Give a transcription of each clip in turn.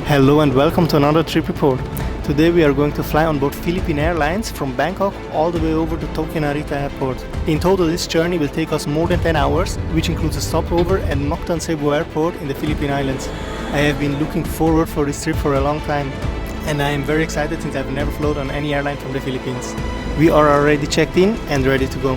Hello and welcome to another Tripreport. Today we are going to fly on board Philippine Airlines from Bangkok all the way over to Tokyo Narita Airport. In total this journey will take us more than 10 hours, which includes a stopover at Mactan Cebu Airport in the Philippine Islands. I have been looking forward for this trip for a long time and I am very excited since I've never flown on any airline from the Philippines. We are already checked in and ready to go.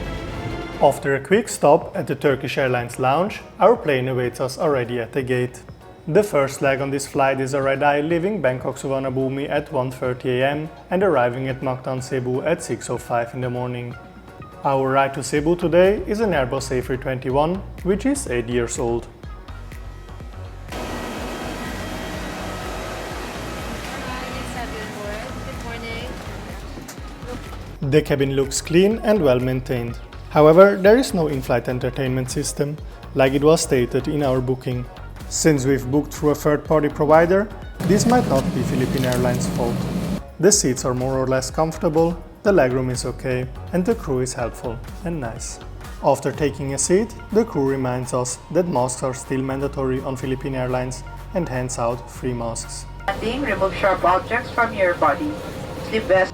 After a quick stop at the Turkish Airlines lounge, our plane awaits us already at the gate. The first leg on this flight is a red-eye leaving Bangkok Suvarnabhumi at 1:30 am and arriving at Mactan Cebu at 6:05 in the morning. Our ride to Cebu today is an Airbus A321, which is 8 years old. The cabin looks clean and well maintained. However, there is no in-flight entertainment system, like it was stated in our booking. Since we've booked through a third-party provider, this might not be Philippine Airlines' fault. The seats are more or less comfortable, the legroom is okay, and the crew is helpful and nice. After taking a seat, the crew reminds us that masks are still mandatory on Philippine Airlines and hands out free masks. Remove sharp objects from your body. Sleep best.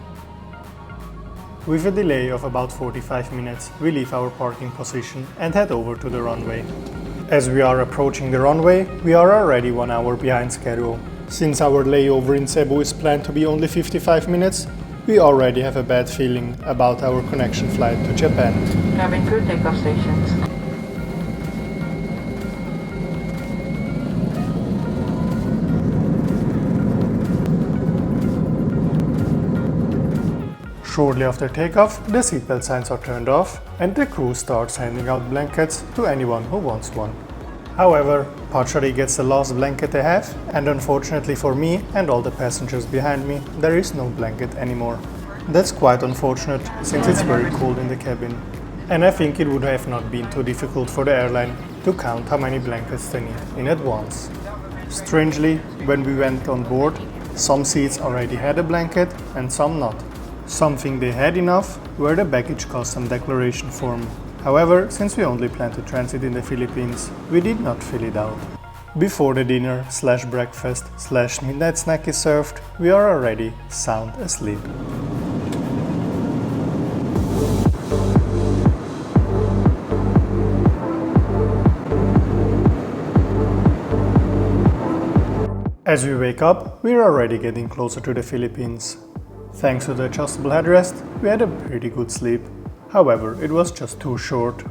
With a delay of about 45 minutes, we leave our parking position and head over to the runway. As we are approaching the runway, we are already 1 hour behind schedule. Since our layover in Cebu is planned to be only 55 minutes, we already have a bad feeling about our connection flight to Japan. Cabin crew takeoff stations. Shortly after takeoff, the seatbelt signs are turned off and the crew starts handing out blankets to anyone who wants one. However, partially gets the last blanket they have, and unfortunately for me and all the passengers behind me, there is no blanket anymore. That's quite unfortunate since it's very cold in the cabin. And I think it would have not been too difficult for the airline to count how many blankets they need in advance. Strangely, when we went on board, some seats already had a blanket and some not. Something they had enough were the baggage custom declaration form. However, since we only plan to transit in the Philippines, we did not fill it out. Before the dinner/breakfast/midnight snack is served, we are already sound asleep. As we wake up, we are already getting closer to the Philippines. Thanks to the adjustable headrest, we had a pretty good sleep. However, it was just too short.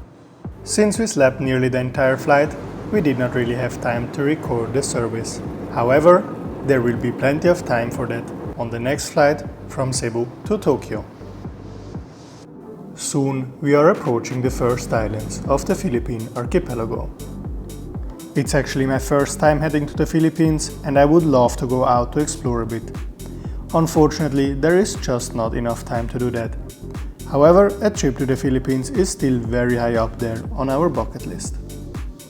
Since we slept nearly the entire flight, we did not really have time to record the service. However, there will be plenty of time for that on the next flight from Cebu to Tokyo. Soon, we are approaching the first islands of the Philippine archipelago. It's actually my first time heading to the Philippines and I would love to go out to explore a bit. Unfortunately, there is just not enough time to do that. However, a trip to the Philippines is still very high up there on our bucket list.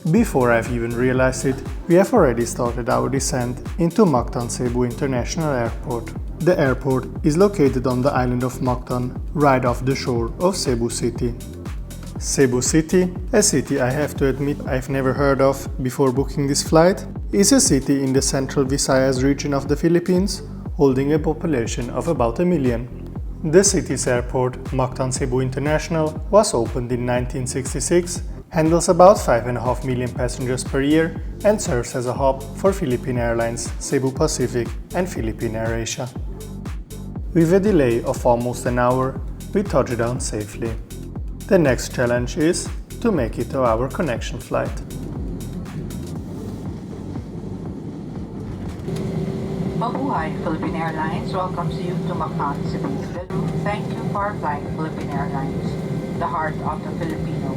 Before I've even realized it, we have already started our descent into Mactan Cebu International Airport. The airport is located on the island of Mactan, right off the shore of Cebu City. Cebu City, a city I have to admit I've never heard of before booking this flight, is a city in the central Visayas region of the Philippines, holding a population of about 1 million. The city's airport, Mactan Cebu International, was opened in 1966, handles about 5.5 million passengers per year, and serves as a hub for Philippine Airlines, Cebu Pacific, and Philippine Air Asia. With a delay of almost an hour, we touched down safely. The next challenge is to make it to our connection flight. Mabuhay, Philippine Airlines welcomes you to Mactan, Cebu. Thank you for flying Philippine Airlines, the heart of the Filipino.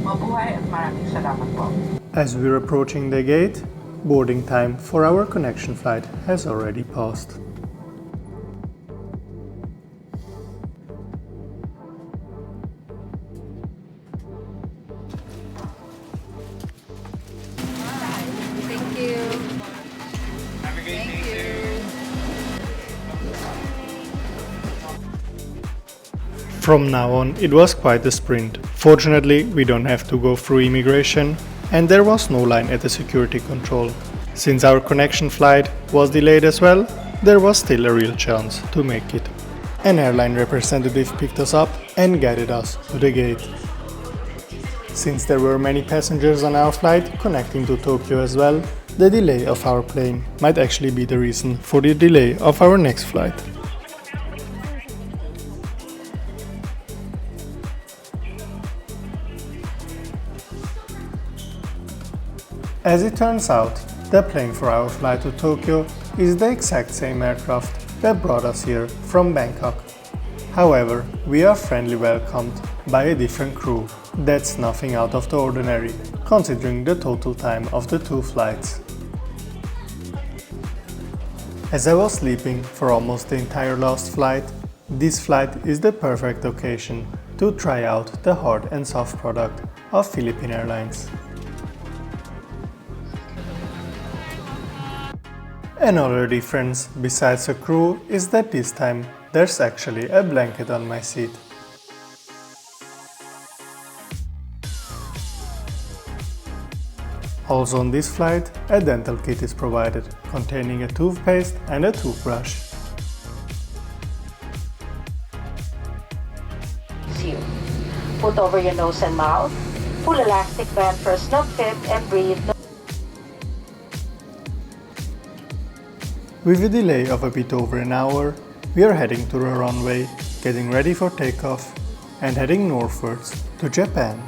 Mabuhay at maraming salamat po. As we're approaching the gate, boarding time for our connection flight has already passed. Thank you. From now on, it was quite a sprint. Fortunately, we don't have to go through immigration, and there was no line at the security control. Since our connection flight was delayed as well, there was still a real chance to make it. An airline representative picked us up and guided us to the gate. Since there were many passengers on our flight connecting to Tokyo as well, the delay of our plane might actually be the reason for the delay of our next flight. As it turns out, the plane for our flight to Tokyo is the exact same aircraft that brought us here from Bangkok. However, we are friendly welcomed by a different crew. That's nothing out of the ordinary, considering the total time of the two flights. As I was sleeping for almost the entire last flight, this flight is the perfect occasion to try out the hard and soft product of Philippine Airlines. Another difference besides the crew is that this time there's actually a blanket on my seat. Also on this flight, a dental kit is provided, containing a toothpaste and a toothbrush. Put over your nose and mouth, pull elastic band for a snug fit and breathe. With a delay of a bit over an hour, we are heading to the runway, getting ready for takeoff and heading northwards to Japan.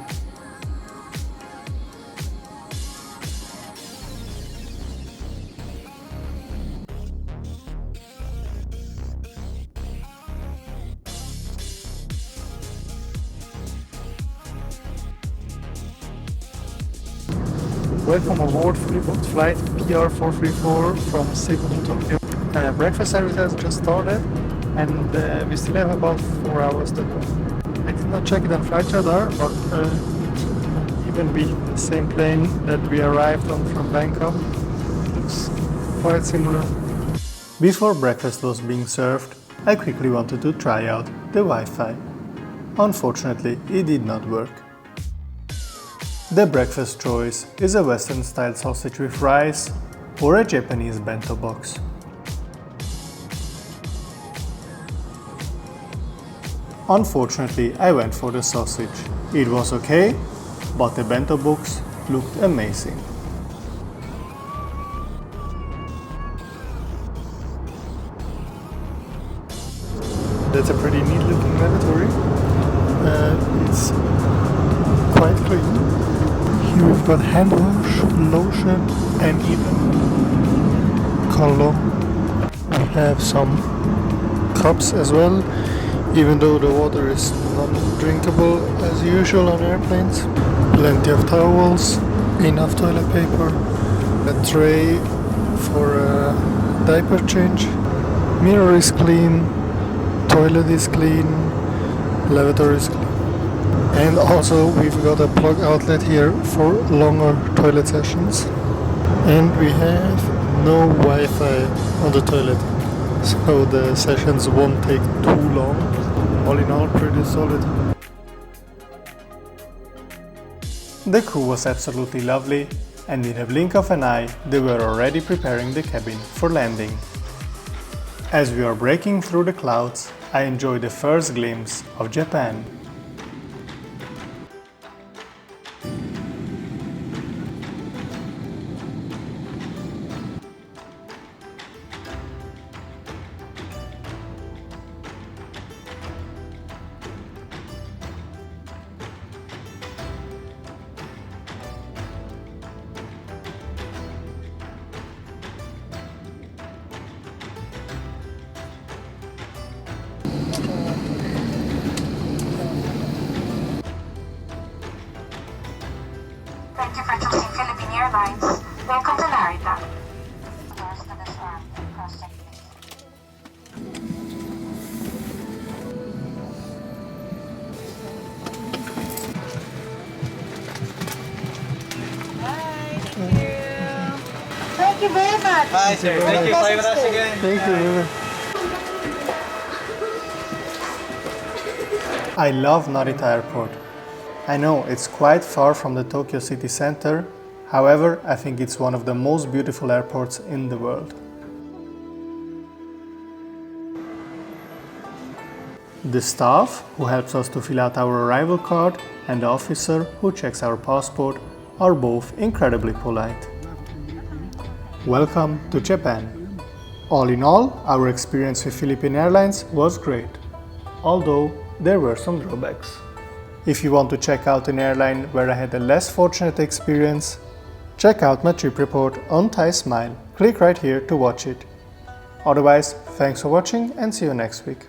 Welcome aboard Freeboard flight PR434 from Cebu to Tokyo. Breakfast service has just started and we still have about 4 hours to go. I did not check it on flight radar, but even being the same plane that we arrived on from Bangkok, it looks quite similar. Before breakfast was being served, I quickly wanted to try out the Wi-Fi. Unfortunately, it did not work. The breakfast choice is a Western-style sausage with rice or a Japanese bento box. Unfortunately, I went for the sausage. It was okay, but the bento box looked amazing. That's a pretty neat looking lavatory. It's quite clean. Here we've got hand wash, lotion and even cologne. We have some cups as well, even though the water is not drinkable as usual on airplanes. Plenty of towels, enough toilet paper, a tray for a diaper change. Mirror is clean, toilet is clean, lavatory is clean. And also we've got a plug outlet here for longer toilet sessions. And we have no Wi-Fi on the toilet, so the sessions won't take too long. All in all, pretty solid. The crew was absolutely lovely, and in a blink of an eye they were already preparing the cabin for landing. As we are breaking through the clouds, I enjoy the first glimpse of Japan. Thank you for choosing Philippine Airlines. Welcome to Narita. Doors to this arm. Cross-check please. Thank you very much. Bye, sir. Thank you. Fly with us again. Thank you. I love Narita Airport. I know it's quite far from the Tokyo city center, However, I think it's one of the most beautiful airports in the world. The staff who helps us to fill out our arrival card and the officer who checks our passport are both incredibly polite. Welcome to Japan. All in all, our experience with Philippine Airlines was great, although there were some drawbacks. If you want to check out an airline where I had a less fortunate experience, check out my trip report on Thai Smile. Click right here to watch it. Otherwise, thanks for watching and see you next week.